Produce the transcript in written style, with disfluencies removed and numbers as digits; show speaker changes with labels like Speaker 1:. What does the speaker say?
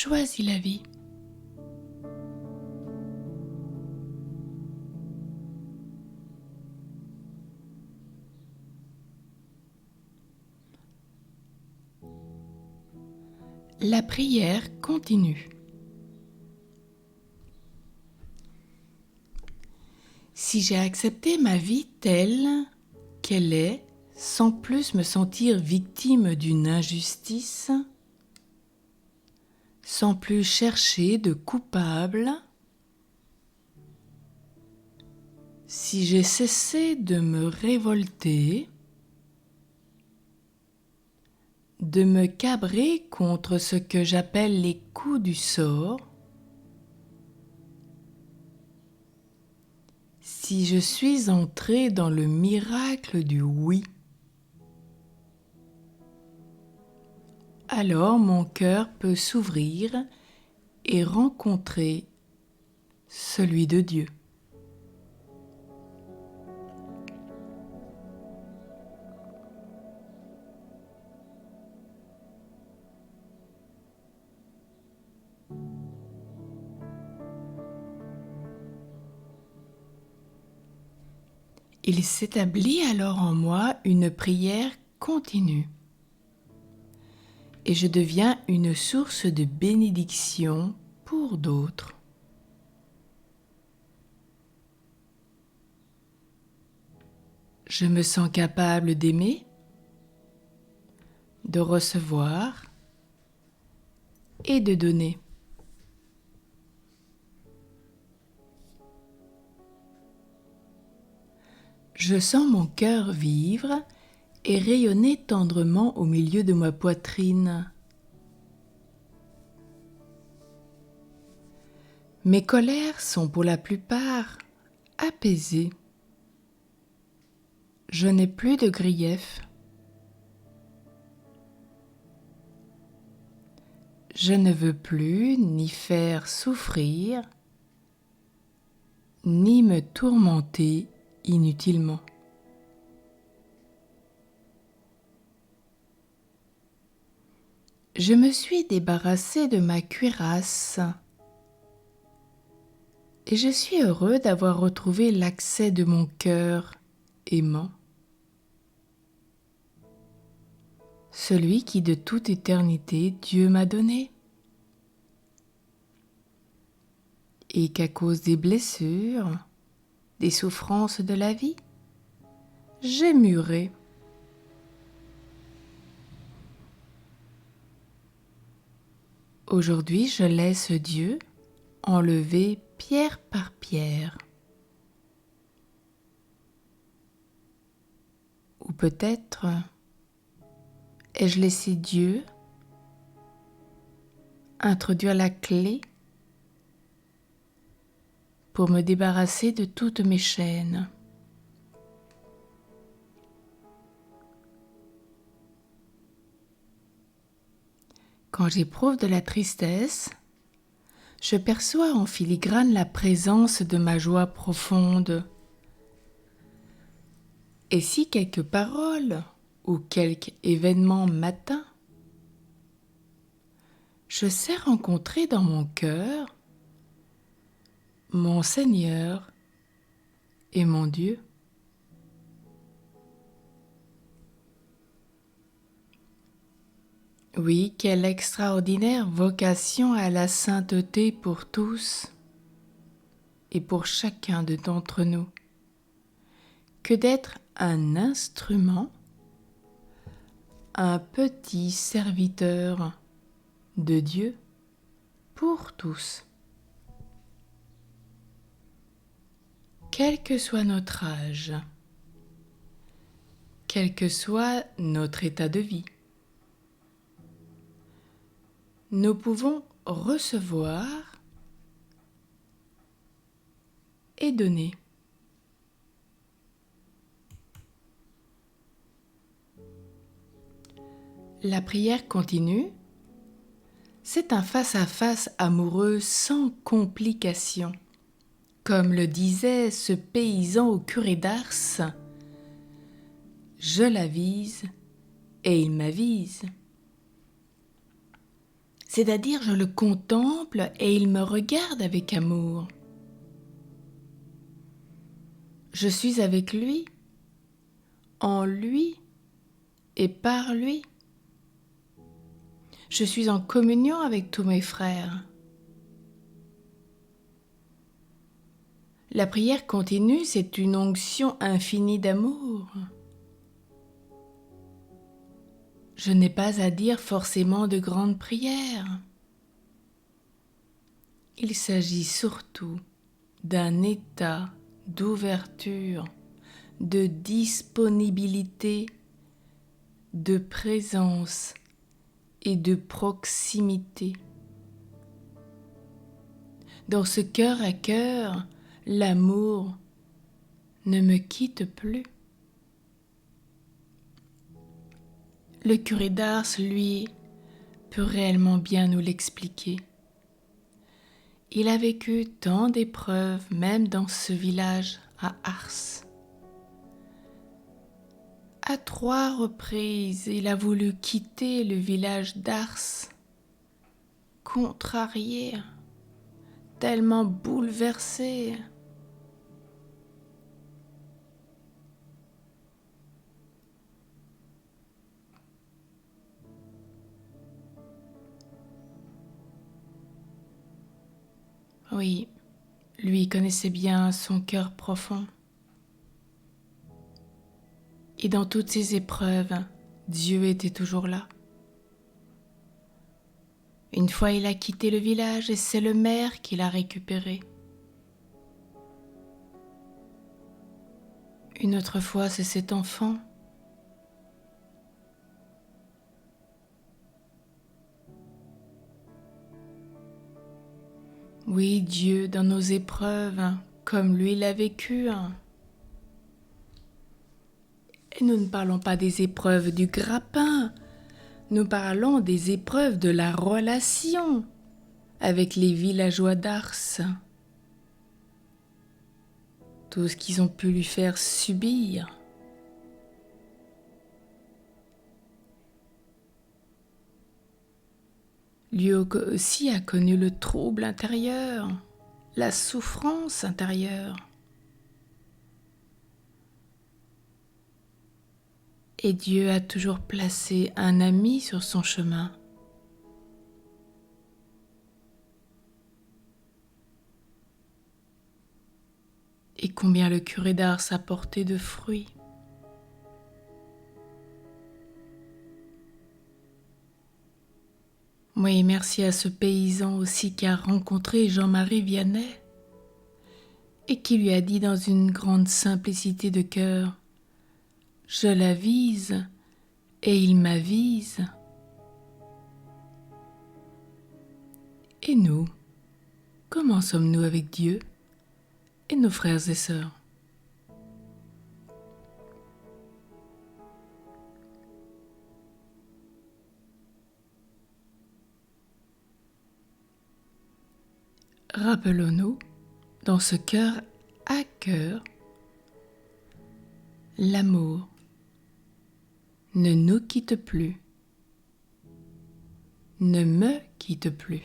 Speaker 1: choisis la vie. La prière continue. Si j'ai accepté ma vie telle qu'elle est, sans plus me sentir victime d'une injustice, sans plus chercher de coupable, si j'ai cessé de me révolter, de me cabrer contre ce que j'appelle les coups du sort, si je suis entré dans le miracle du oui, alors mon cœur peut s'ouvrir et rencontrer celui de Dieu. Il s'établit alors en moi une prière continue et je deviens une source de bénédiction pour d'autres. Je me sens capable d'aimer, de recevoir et de donner. Je sens mon cœur vivre et rayonner tendrement au milieu de ma poitrine. Mes colères sont pour la plupart apaisées. Je n'ai plus de griefs. Je ne veux plus ni faire souffrir, ni me tourmenter inutilement. Je me suis débarrassée de ma cuirasse et je suis heureux d'avoir retrouvé l'accès de mon cœur aimant, celui qui de toute éternité Dieu m'a donné, et qu'à cause des blessures, des souffrances de la vie, j'ai muré. Aujourd'hui, je laisse Dieu enlever pierre par pierre. Ou peut-être ai-je laissé Dieu introduire la clé pour me débarrasser de toutes mes chaînes. Quand j'éprouve de la tristesse, je perçois en filigrane la présence de ma joie profonde. Et si quelques paroles ou quelque événement m'atteint, je sais rencontrer dans mon cœur mon Seigneur et mon Dieu. Oui, quelle extraordinaire vocation à la sainteté pour tous et pour chacun d'entre nous, que d'être un instrument, un petit serviteur de Dieu pour tous. Quel que soit notre âge, quel que soit notre état de vie, nous pouvons recevoir et donner. La prière continue, c'est un face-à-face amoureux sans complications. Comme le disait ce paysan au curé d'Ars, je l'avise et il m'avise. c'est-à-dire je le contemple et il me regarde avec amour. Je suis avec lui, en lui et par lui. Je suis en communion avec tous mes frères. La prière continue, c'est une onction infinie d'amour. Je n'ai pas à dire forcément de grandes prières. Il s'agit surtout d'un état d'ouverture, de disponibilité, de présence et de proximité. Dans ce cœur à cœur, l'amour ne me quitte plus. Le curé d'Ars, lui, peut réellement bien nous l'expliquer. Il a vécu tant d'épreuves, même dans ce village à Ars. À 3 reprises, il a voulu quitter le village d'Ars, contrarié, tellement bouleversé. Oui, lui connaissait bien son cœur profond. Et dans toutes ces épreuves, Dieu était toujours là. Une fois, il a quitté le village et c'est le maire qui l'a récupéré. Une autre fois, c'est cet enfant. Oui, Dieu, dans nos épreuves, comme lui l'a vécu. Et nous ne parlons pas des épreuves du grappin, nous parlons des épreuves de la relation avec les villageois d'Ars. Tout ce qu'ils ont pu lui faire subir. Lui aussi a connu le trouble intérieur, la souffrance intérieure. Et Dieu a toujours placé un ami sur son chemin. Et combien le curé d'Ars a porté de fruits. Oui, merci à ce paysan aussi qui a rencontré Jean-Marie Vianney et qui lui a dit dans une grande simplicité de cœur: « Je l'avise et il m'avise. » Et nous, comment sommes-nous avec Dieu et nos frères et sœurs? Rappelons-nous, dans ce cœur à cœur, l'amour ne nous quitte plus, ne me quitte plus.